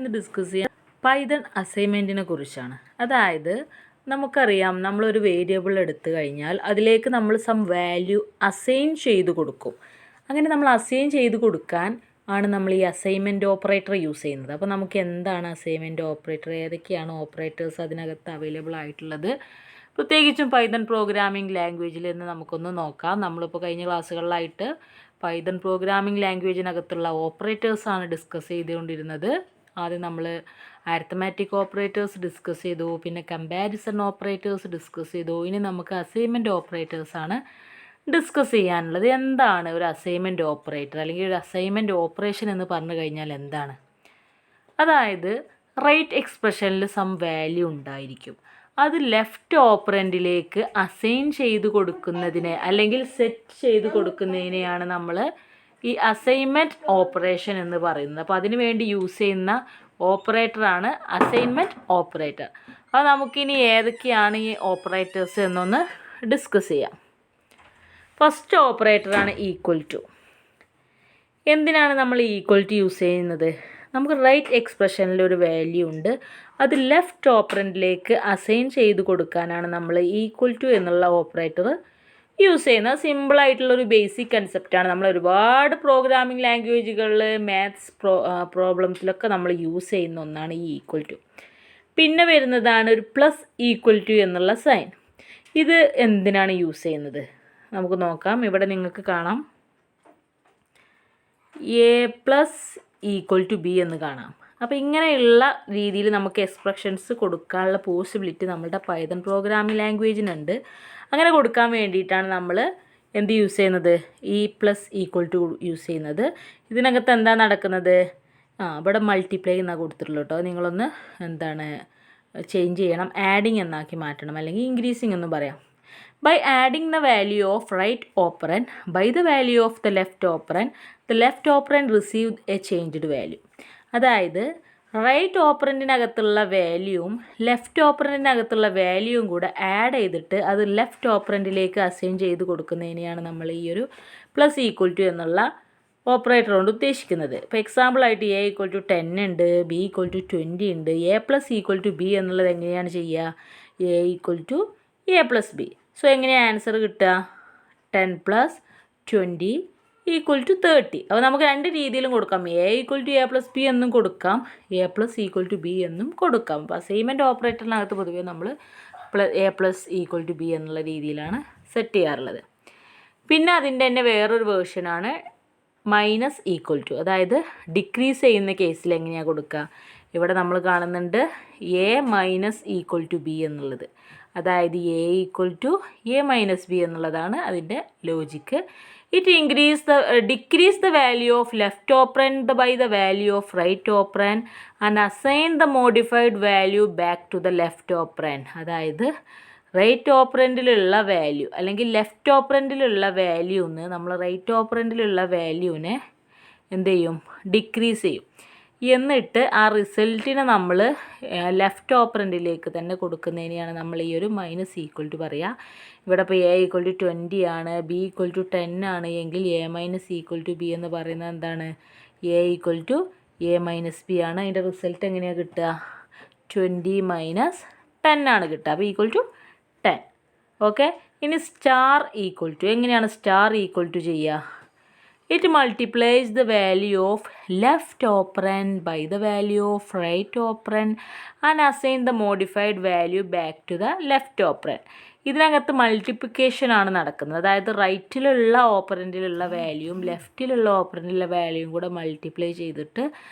ഇന്ന് ഡിസ്കസ് ചെയ്യാൻ പൈതൺ അസൈൻമെൻറ്റിനെ കുറിച്ചാണ്. അതായത് നമുക്കറിയാം, നമ്മളൊരു വേരിയബിൾ എടുത്തു കഴിഞ്ഞാൽ അതിലേക്ക് നമ്മൾ സം വാല്യൂ അസൈൻ ചെയ്ത് കൊടുക്കും. അങ്ങനെ നമ്മൾ അസൈൻ ചെയ്ത് കൊടുക്കാൻ ആണ് നമ്മൾ ഈ അസൈൻമെൻറ്റ് ഓപ്പറേറ്റർ യൂസ് ചെയ്യുന്നത്. അപ്പോൾ നമുക്ക് എന്താണ് അസൈൻമെൻറ്റ് ഓപ്പറേറ്റർ, ഏതൊക്കെയാണ് ഓപ്പറേറ്റേഴ്സ് അതിനകത്ത് അവൈലബിൾ ആയിട്ടുള്ളത്, പ്രത്യേകിച്ചും പൈതൺ പ്രോഗ്രാമിംഗ് ലാംഗ്വേജിൽ എന്ന് നമുക്കൊന്ന് നോക്കാം. നമ്മളിപ്പോൾ കഴിഞ്ഞ ക്ലാസ്സുകളിലായിട്ട് പൈതൺ പ്രോഗ്രാമിംഗ് ലാംഗ്വേജിനകത്തുള്ള ഓപ്പറേറ്റേഴ്സാണ് ഡിസ്കസ് ചെയ്തുകൊണ്ടിരുന്നത്. ആദ്യം നമ്മൾ അരിത്തമാറ്റിക് ഓപ്പറേറ്റേഴ്സ് ഡിസ്കസ് ചെയ്തു, പിന്നെ കമ്പാരിസൺ ഓപ്പറേറ്റേഴ്സ് ഡിസ്കസ് ചെയ്തു. ഇനി നമുക്ക് അസൈൻമെൻറ്റ് ഓപ്പറേറ്റേഴ്സാണ് ഡിസ്കസ് ചെയ്യാനുള്ളത്. എന്താണ് ഒരു അസൈൻമെൻറ്റ് ഓപ്പറേറ്റർ അല്ലെങ്കിൽ ഒരു അസൈൻമെൻറ്റ് ഓപ്പറേഷൻ എന്ന് പറഞ്ഞു കഴിഞ്ഞാൽ എന്താണ്? അതായത് റൈറ്റ് എക്സ്പ്രഷനിൽ സം വാല്യൂ ഉണ്ടായിരിക്കും. അത് ലെഫ്റ്റ് ഓപ്പറൻറ്റിലേക്ക് അസൈൻ ചെയ്ത് കൊടുക്കുന്നതിനെ അല്ലെങ്കിൽ സെറ്റ് ചെയ്ത് കൊടുക്കുന്നതിനെയാണ് നമ്മൾ ഈ അസൈൻമെൻറ്റ് ഓപ്പറേഷൻ എന്ന് പറയുന്നത്. അപ്പോൾ അതിനു വേണ്ടി യൂസ് ചെയ്യുന്ന ഓപ്പറേറ്ററാണ് അസൈൻമെൻറ്റ് ഓപ്പറേറ്റർ. അപ്പോൾ നമുക്കിനി ഏതൊക്കെയാണ് ഈ ഓപ്പറേറ്റേഴ്സ് എന്നൊന്ന് ഡിസ്കസ് ചെയ്യാം. ഫസ്റ്റ് ഓപ്പറേറ്ററാണ് ഈക്വൽ ടു. എന്തിനാണ് നമ്മൾ ഈക്വൽ ടു യൂസ് ചെയ്യുന്നത്? നമുക്ക് റൈറ്റ് എക്സ്പ്രഷനിൽ ഒരു വാല്യൂ ഉണ്ട്, അത് ലെഫ്റ്റ് ഓപ്പറൻറ്റിലേക്ക് അസൈൻ ചെയ്ത് കൊടുക്കാനാണ് നമ്മൾ ഈക്വൽ ടു എന്നുള്ള ഓപ്പറേറ്റർ യൂസ് ചെയ്യുന്നത്. സിമ്പിളായിട്ടുള്ളൊരു ബേസിക് കൺസെപ്റ്റാണ്. നമ്മൾ ഒരുപാട് പ്രോഗ്രാമിംഗ് ലാംഗ്വേജുകളിൽ മാത്സ് പ്രോബ്ലംസിലൊക്കെ നമ്മൾ യൂസ് ചെയ്യുന്ന ഒന്നാണ് ഈ ഈക്വൽ ടു. പിന്നെ വരുന്നതാണ് ഒരു പ്ലസ് ഈക്വൽ ടു എന്നുള്ള സൈൻ. ഇത് എന്തിനാണ് യൂസ് ചെയ്യുന്നത് നമുക്ക് നോക്കാം. ഇവിടെ നിങ്ങൾക്ക് കാണാം A plus equal to B എന്ന് കാണാം. അപ്പോൾ ഇങ്ങനെയുള്ള രീതിയിൽ നമുക്ക് എക്സ്പ്രഷൻസ് കൊടുക്കാനുള്ള പോസിബിലിറ്റി നമ്മുടെ പൈതൺ പ്രോഗ്രാമിംഗ് ലാംഗ്വേജിനുണ്ട്. അങ്ങനെ കൊടുക്കാൻ വേണ്ടിയിട്ടാണ് നമ്മൾ എന്ത് യൂസ് ചെയ്യുന്നത്? ഇ പ്ലസ് ഈക്വൽ ടു യൂസ് ചെയ്യുന്നത്. ഇതിനകത്ത് എന്താ നടക്കുന്നത്? ഇവിടെ മൾട്ടിപ്ലൈ എന്നാണ് കൊടുത്തിട്ടുള്ളൂ കേട്ടോ. നിങ്ങളൊന്ന് ചേഞ്ച് ചെയ്യണം, ആഡിങ് എന്നാക്കി മാറ്റണം, അല്ലെങ്കിൽ ഇൻക്രീസിങ് എന്ന് പറയാം. By adding the value of right operand by the value of the left operand received a changed value. അതായത് റൈറ്റ് ഓപ്പറൻറ്റിനകത്തുള്ള വാല്യൂവും ലെഫ്റ്റ് ഓപ്പറൻറ്റിനകത്തുള്ള വാല്യൂവും കൂടെ ആഡ് ചെയ്തിട്ട് അത് ലെഫ്റ്റ് ഓപ്പറൻറ്റിലേക്ക് അസൈൻ ചെയ്ത് കൊടുക്കുന്നതിനെയാണ് നമ്മൾ ഈ ഒരു പ്ലസ് ഈക്വൽ ടു എന്നുള്ള ഓപ്പറേറ്റർ കൊണ്ട് ഉദ്ദേശിക്കുന്നത്. ഇപ്പോൾ എക്സാമ്പിളായിട്ട് എ ഈക്വൽ ടു 10 ഉണ്ട്, ബി ഈക്വൽ ടു 20 ഉണ്ട്. A plus equal to B എന്നുള്ളത് എങ്ങനെയാണ് ചെയ്യുക? A equal to A plus B. So എങ്ങനെയാണ് ആൻസർ കിട്ടുക? 10 പ്ലസ് 20 ഈക്വൽ ടു 30. അപ്പോൾ നമുക്ക് രണ്ട് രീതിയിലും കൊടുക്കാം. A equal to A plus B എന്നും കൊടുക്കാം, A plus equal to B എന്നും കൊടുക്കാം. അപ്പോൾ അസൈൻമെൻറ്റ് ഓപ്പറേറ്ററിനകത്ത് പൊതുവേ നമ്മൾ A plus equal to B എന്നുള്ള രീതിയിലാണ് സെറ്റ് ചെയ്യാറുള്ളത്. പിന്നെ അതിൻ്റെ തന്നെ വേറൊരു വേർഷനാണ് മൈനസ് ഈക്വൽ ടു. അതായത് ഡിക്രീസ് ചെയ്യുന്ന കേസിൽ എങ്ങനെയാണ് കൊടുക്കുക? ഇവിടെ നമ്മൾ കാണുന്നുണ്ട് A minus equal to B എന്നുള്ളത്. അതായത് A equal to A minus B എന്നുള്ളതാണ് അതിൻ്റെ logic. It decrease the value of left operand by the value of right operand and assign the modified value back to the left operand. അതായത് right ഓപ്പറൻറ്റിലുള്ള value അല്ലെങ്കിൽ left ഓപ്പറൻറ്റിലുള്ള വാല്യൂന്ന് നമ്മൾ right ഓപ്പറൻറ്റിലുള്ള വാല്യൂവിനെ എന്ത് ചെയ്യും? ഡിക്രീസ് ചെയ്യും. എന്നിട്ട് ആ റിസൾട്ടിനെ നമ്മൾ ലെഫ്റ്റ് ഓപ്പറൻറ്റിലേക്ക് തന്നെ കൊടുക്കുന്നതിനെയാണ് നമ്മൾ ഈ ഒരു മൈനസ് ഈക്വൽ ടു പറയുക. ഇവിടെ ഇപ്പോൾ എ ഈക്വൽ ടു 20 ആണ്, ബി ഈക്വൽ ടു 10 ആണ് എങ്കിൽ A minus equal to B എന്ന് പറയുന്നത് എന്താണ്? A equal to A minus B ആണ്. അതിൻ്റെ റിസൾട്ട് എങ്ങനെയാണ് കിട്ടുക? 20 മൈനസ് 10 ആണ് കിട്ടുക. അപ്പോൾ ഈക്വൽ ടു 10. ഓക്കെ. ഇനി സ്റ്റാർ ഈക്വൽ ടു. എങ്ങനെയാണ് സ്റ്റാർ ഈക്വൽ ടു ചെയ്യുക? It multiplies the value of left operand by the value of right operand and assign the modified value back to the left operand. ഇതിനകത്ത് multiplication ആണ് നടക്കുന്നത്. അതായത് റൈറ്റിലുള്ള ഓപ്പറൻറ്റിലുള്ള വാല്യൂവും ലെഫ്റ്റിലുള്ള ഓപ്പറൻറ്റിലുള്ള വാല്യൂവും കൂടെ multiply ചെയ്തിട്ട്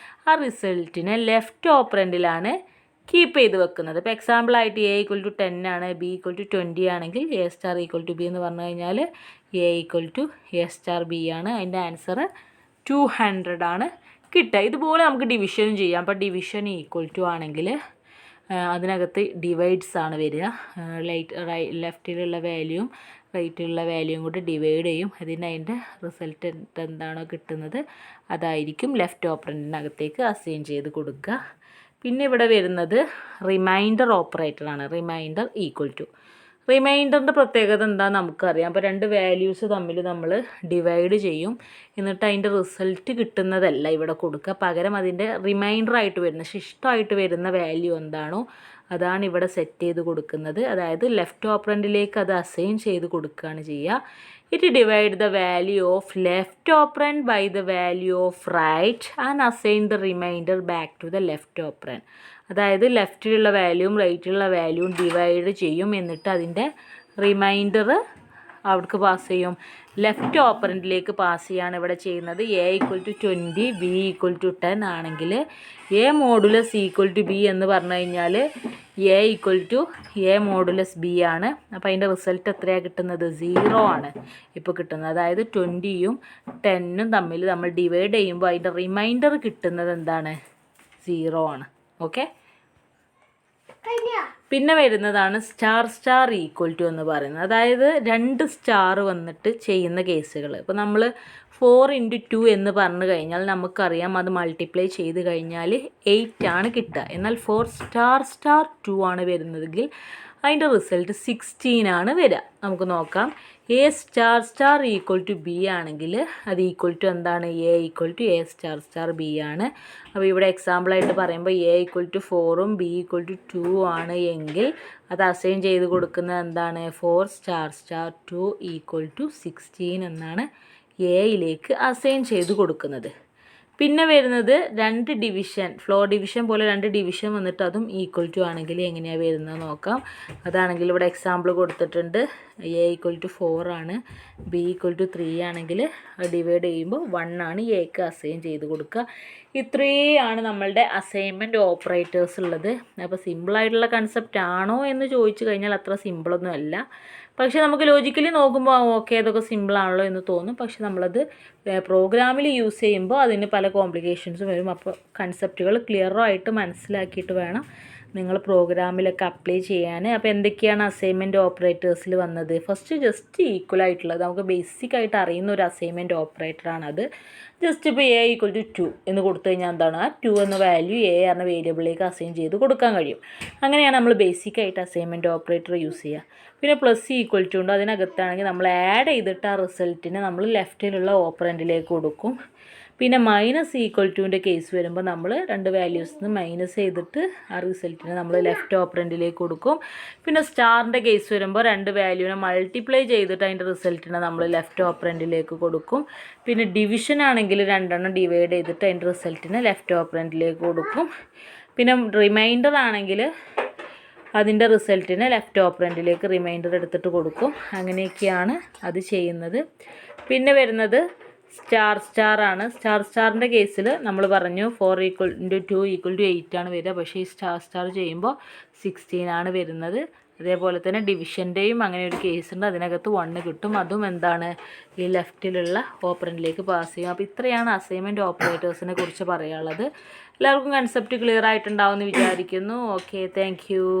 ആ റിസൾട്ടിനെ left ഓപ്പറൻറ്റിലാണ് keep ചെയ്ത് വെക്കുന്നത്. ഇപ്പോൾ എക്സാമ്പിളായിട്ട് എ ഈക്വൽ ടു 10 ആണ്, ബി ഈക്വൽ ടു 20 ആണെങ്കിൽ A star equal to B എന്ന് പറഞ്ഞു കഴിഞ്ഞാൽ A equal to A star B ആണ്. അതിൻ്റെ ആൻസർ 200 ആണ് കിട്ടുക. ഇതുപോലെ നമുക്ക് ഡിവിഷനും ചെയ്യാം. അപ്പോൾ ഡിവിഷൻ ഈക്വൽ ടു ആണെങ്കിൽ അതിനകത്ത് ഡിവൈഡ്സ് ആണ് വരിക. ലെഫ്റ്റിലുള്ള വാല്യൂവും റൈറ്റിലുള്ള വാല്യൂവും കൂടി ഡിവൈഡ് ചെയ്യും. അതിൻ്റെ റിസൾട്ട് എന്താണോ കിട്ടുന്നത് അതായിരിക്കും ലെഫ്റ്റ് ഓപ്പറൻറ്റിനകത്തേക്ക് അസൈൻ ചെയ്ത് കൊടുക്കുക. പിന്നെ ഇവിടെ വരുന്നത് റിമൈൻഡർ ഓപ്പറേറ്ററാണ്. Remainder equal to. റിമൈൻഡറിൻ്റെ പ്രത്യേകത എന്താണെന്ന് നമുക്കറിയാം. അപ്പോൾ രണ്ട് വാല്യൂസ് തമ്മിൽ നമ്മൾ ഡിവൈഡ് ചെയ്യും, എന്നിട്ട് അതിൻ്റെ റിസൾട്ട് കിട്ടുന്നതല്ല ഇവിടെ കൊടുക്കുക, പകരം അതിൻ്റെ റിമൈൻഡറായിട്ട് വരുന്ന ശിഷ്ടമായിട്ട് വരുന്ന വാല്യൂ എന്താണോ അതാണ് ഇവിടെ സെറ്റ് ചെയ്ത് കൊടുക്കുന്നത്. അതായത് ലെഫ്റ്റ് ഓപ്പറൻറ്റിലേക്ക് അത് അസൈൻ ചെയ്ത് കൊടുക്കുകയാണ് ചെയ്യുക. It divide the value of left operand by the value of right and assign the remainder back to the left operand. അതായത് ലെഫ്റ്റിലുള്ള വാല്യൂവും റൈറ്റിലുള്ള വാല്യൂവും ഡിവൈഡ് ചെയ്യും, എന്നിട്ട് അതിൻ്റെ റിമൈൻഡർ അവിടേക്ക് പാസ് ചെയ്യും, ലെഫ്റ്റ് ഓപ്പറൻറ്റിലേക്ക് പാസ് ചെയ്യാണ് ഇവിടെ ചെയ്യുന്നത്. A equal to 20 B equal to 10 ആണെങ്കിൽ A modulus equal to B എന്ന് പറഞ്ഞു കഴിഞ്ഞാൽ A equal to A modulus B ആണ്. അപ്പോൾ അതിൻ്റെ റിസൾട്ട് എത്രയാണ് കിട്ടുന്നത്? 0 ആണ് ഇപ്പോൾ കിട്ടുന്നത്. അതായത് 20യും 10ഉം തമ്മിൽ നമ്മൾ ഡിവൈഡ് ചെയ്യുമ്പോൾ അതിൻ്റെ റിമൈൻഡർ കിട്ടുന്നത് എന്താണ്? 0 ആണ്. ഓക്കെ. പിന്നെ വരുന്നതാണ് സ്റ്റാർ സ്റ്റാർ ഈക്വൽ ടു എന്ന് പറയുന്നത്. അതായത് 2 സ്റ്റാർ വന്നിട്ട് ചെയ്യുന്ന കേസുകൾ. ഇപ്പോൾ നമ്മൾ 4 × 2 എന്ന് പറഞ്ഞു കഴിഞ്ഞാൽ നമുക്കറിയാം അത് മൾട്ടിപ്ലൈ ചെയ്ത് കഴിഞ്ഞാൽ 8 ആണ് കിട്ടുക. എന്നാൽ 4 സ്റ്റാർ സ്റ്റാർ 2 ആണ് വരുന്നതെങ്കിൽ അതിൻ്റെ റിസൾട്ട് 16 ആണ് വരിക. നമുക്ക് നോക്കാം. A star star equal to B ആണെങ്കിൽ അത് ഈക്വൽ ടു എന്താണ്? A equal to A star star B ആണ്. അപ്പോൾ ഇവിടെ എക്സാമ്പിളായിട്ട് പറയുമ്പോൾ എ ഈക്വൽ ടു 4ഉം ബി ഈക്വൽ ടു 2 ആണ് എങ്കിൽ അത് അസൈൻ ചെയ്ത് കൊടുക്കുന്നത് എന്താണ്? 4 സ്റ്റാർ സ്റ്റാർ 2 ഈക്വൽ ടു 16 എന്നാണ് എയിലേക്ക് അസൈൻ ചെയ്ത് കൊടുക്കുന്നത്. പിന്നെ വരുന്നത് 2 ഡിവിഷൻ, ഫ്ലോർ ഡിവിഷൻ പോലെ 2 ഡിവിഷൻ വന്നിട്ട് അതും ഈക്വൽ ടു ആണെങ്കിൽ എങ്ങനെയാണ് വരുന്നത് നോക്കാം. അതാണെങ്കിൽ ഇവിടെ എക്സാമ്പിൾ കൊടുത്തിട്ടുണ്ട്. എ ഈക്വൽ ടു 4 ആണ്, ബി ഈക്വൽ ടു 3 ആണെങ്കിൽ ഡിവൈഡ് ചെയ്യുമ്പോൾ 1 ആണ് എക്ക് അസൈൻ ചെയ്ത് കൊടുക്കുക. ഇത്രയാണ് നമ്മളുടെ അസൈൻമെൻറ്റ് ഓപ്പറേറ്റേഴ്സ് ഉള്ളത്. അപ്പോൾ സിമ്പിളായിട്ടുള്ള കൺസെപ്റ്റ് ആണോ എന്ന് ചോദിച്ചു കഴിഞ്ഞാൽ അത്ര സിമ്പിളൊന്നും അല്ല. പക്ഷേ നമുക്ക് ലോജിക്കലി നോക്കുമ്പോൾ ഓക്കെ അതൊക്കെ സിമ്പിളാണല്ലോ എന്ന് തോന്നും. പക്ഷെ നമ്മളത് പ്രോഗ്രാമിൽ യൂസ് ചെയ്യുമ്പോൾ അതിന് പല കോംപ്ലിക്കേഷൻസും വരും. അപ്പോൾ കൺസെപ്റ്റുകൾ ക്ലിയറായിട്ട് മനസ്സിലാക്കിയിട്ട് വേണം നിങ്ങൾ പ്രോഗ്രാമിലൊക്കെ അപ്ലൈ ചെയ്യാൻ. അപ്പോൾ എന്തൊക്കെയാണ് അസൈൻമെൻറ്റ് ഓപ്പറേറ്റേഴ്സിൽ വന്നത്? ഫസ്റ്റ് ജസ്റ്റ് ഈക്വൽ ആയിട്ടുള്ളത് നമുക്ക് ബേസിക് ആയിട്ട് അറിയുന്ന ഒരു അസൈൻമെൻറ്റ് ഓപ്പറേറ്ററാണത്. ജസ്റ്റ് ഇപ്പോൾ എ ഈക്വൽ ടു 2 എന്ന് കൊടുത്തു കഴിഞ്ഞാൽ എന്താണ്? ആ 2 എന്ന വാല്യൂ എ എന്ന വേരിയബിളിലേക്ക് അസൈൻ ചെയ്ത് കൊടുക്കാൻ കഴിയും. അങ്ങനെയാണ് നമ്മൾ ബേസിക് ആയിട്ട് അസൈൻമെൻറ്റ് ഓപ്പറേറ്റർ യൂസ് ചെയ്യുക. പിന്നെ പ്ലസ് ഈക്വൽ ടു ഉണ്ട്, അതിനകത്താണെങ്കിൽ നമ്മൾ ആഡ് ചെയ്തിട്ട് ആ റിസൾട്ടിനെ നമ്മൾ ലെഫ്റ്റിലുള്ള ഓപ്പറൻറ്റിലേക്ക് കൊടുക്കും. പിന്നെ മൈനസ് ഈക്വൽ ടുവിൻ്റെ കേസ് വരുമ്പോൾ നമ്മൾ 2 വാല്യൂസിൽ നിന്ന് മൈനസ് ചെയ്തിട്ട് ആ റിസൾട്ടിനെ നമ്മൾ ലെഫ്റ്റ് ഓപ്പറൻറ്റിലേക്ക് കൊടുക്കും. പിന്നെ സ്റ്റാറിൻ്റെ കേസ് വരുമ്പോൾ 2 വാല്യൂവിനെ മൾട്ടിപ്ലൈ ചെയ്തിട്ട് അതിൻ്റെ റിസൾട്ടിനെ നമ്മൾ ലെഫ്റ്റ് ഓപ്പറൻറ്റിലേക്ക് കൊടുക്കും. പിന്നെ ഡിവിഷൻ ആണെങ്കിൽ 2 ഡിവൈഡ് ചെയ്തിട്ട് അതിൻ്റെ റിസൾട്ടിനെ ലെഫ്റ്റ് ഓപ്പറൻറ്റിലേക്ക് കൊടുക്കും. പിന്നെ റിമൈൻഡർ ആണെങ്കിൽ അതിൻ്റെ റിസൾട്ടിനെ ലെഫ്റ്റ് ഓപ്പറൻറ്റിലേക്ക് റിമൈൻഡർ എടുത്തിട്ട് കൊടുക്കും. അങ്ങനെയൊക്കെയാണ് അത് ചെയ്യുന്നത്. പിന്നെ വരുന്നത് സ്റ്റാർ സ്റ്റാർ ആണ്. സ്റ്റാർ സ്റ്റാറിൻ്റെ കേസിൽ നമ്മൾ പറഞ്ഞു 4 × 2 = 8 ആണ് വരിക. പക്ഷേ ഈ സ്റ്റാർ സ്റ്റാർ ചെയ്യുമ്പോൾ 16 ആണ് വരുന്നത്. അതേപോലെ തന്നെ ഡിവിഷൻ്റെയും അങ്ങനെ ഒരു കേസ് ഉണ്ട്, അതിനകത്ത് 1 കിട്ടും. അതും എന്താണ്? ഈ ലെഫ്റ്റിലുള്ള ഓപ്പറൻറ്റിലേക്ക് പാസ് ചെയ്യും. അപ്പോൾ ഇത്രയാണ് അസൈൻമെൻറ്റ് ഓപ്പറേറ്റേഴ്സിനെ കുറിച്ച് പറയാനുള്ളത്. എല്ലാവർക്കും കൺസെപ്റ്റ് ക്ലിയർ ആയിട്ടുണ്ടാവുമെന്ന് വിചാരിക്കുന്നു. Okay, thank you.